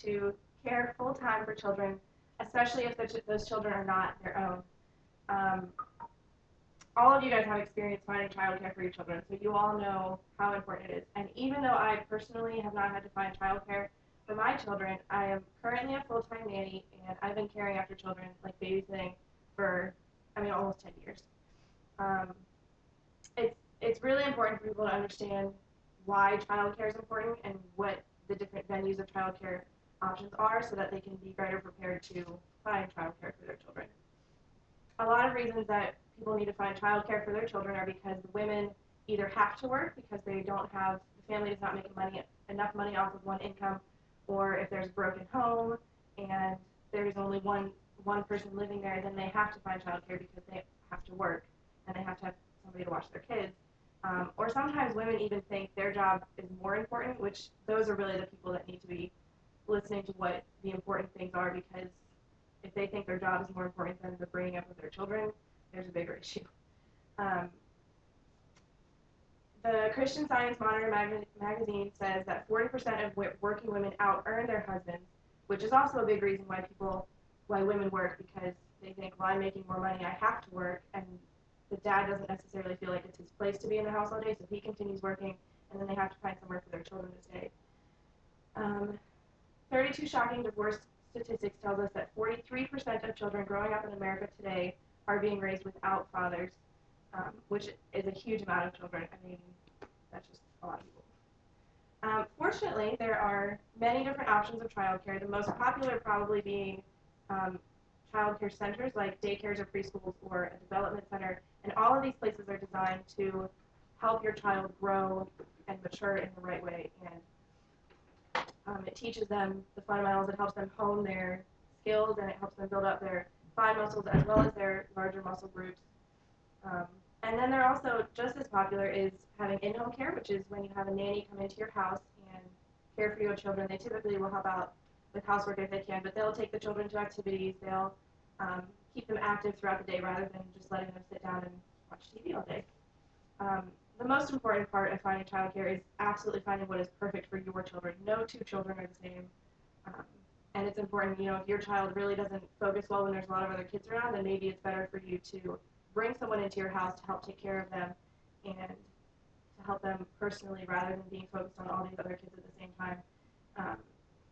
to care full-time for children, especially if those children are not their own. Um, all of you guys have experience finding childcare for your children, so you all know how important it is. And even though I personally have not had to find childcare for my children, I am currently a full-time nanny, and I've been caring after children, like babysitting, for, almost 10 years. Um, it's really important for people to understand why childcare is important and what the different venues of childcare options are so that they can be better prepared to find childcare for their children. A lot of reasons that people need to find childcare for their children are because the women either have to work because they don't have, the family is not making enough money off of one income, or if there's a broken home and there's only one person living there, then they have to find childcare because they have to work and they have to have somebody to watch their kids. Or sometimes women even think their job is more important, which those are really the people that need to be listening to what the important things are, because if they think their job is more important than the bringing up of their children, there's a bigger issue. The Christian Science Monitor magazine says that 40% of working women out-earn their husbands, which is also a big reason why women work, because they think, well, I'm making more money, I have to work, and the dad doesn't necessarily feel like it's his place to be in the house all day, so he continues working, and then they have to find somewhere for their children to stay. 32 shocking divorce statistics tells us that 43% of children growing up in America today are being raised without fathers, which is a huge amount of children. That's just a lot of people. Fortunately, there are many different options of childcare, the most popular probably being childcare centers like daycares or preschools or a development center, and all of these places are designed to help your child grow and mature in the right way, and it teaches them the fundamentals, it helps them hone their skills, and it helps them build up their thigh muscles as well as their larger muscle groups. And then they're also just as popular is having in-home care, which is when you have a nanny come into your house and care for your children. They typically will help out with housework if they can, but they'll take the children to activities. They'll keep them active throughout the day rather than just letting them sit down and watch TV all day. The most important part of finding childcare is absolutely finding what is perfect for your children. No two children are the same. And it's important, if your child really doesn't focus well when there's a lot of other kids around, then maybe it's better for you to bring someone into your house to help take care of them and to help them personally rather than being focused on all these other kids at the same time.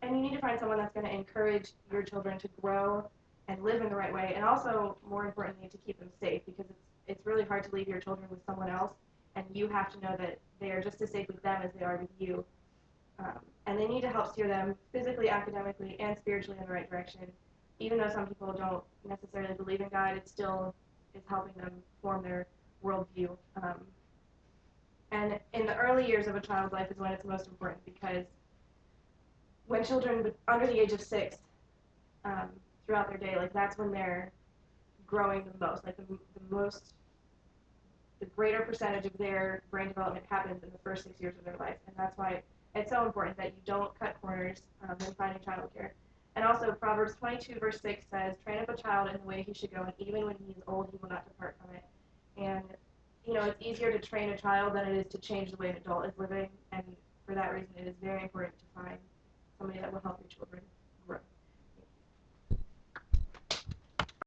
And you need to find someone that's going to encourage your children to grow and live in the right way, and also, more importantly, to keep them safe, because it's really hard to leave your children with someone else, and you have to know that they are just as safe with them as they are with you. And they need to help steer them physically, academically, and spiritually in the right direction. Even though some people don't necessarily believe in God, it still is helping them form their worldview. And in the early years of a child's life is when it's most important, because when children under the age of 6, throughout their day, like that's when they're growing the most. Like the greater percentage of their brain development happens in the first 6 years of their life, and that's why it's so important that you don't cut corners when finding childcare. And also, Proverbs 22 verse 6 says, "Train up a child in the way he should go, and even when he is old, he will not depart from it." And it's easier to train a child than it is to change the way an adult is living, and for that reason, it is very important to find somebody that will help your children.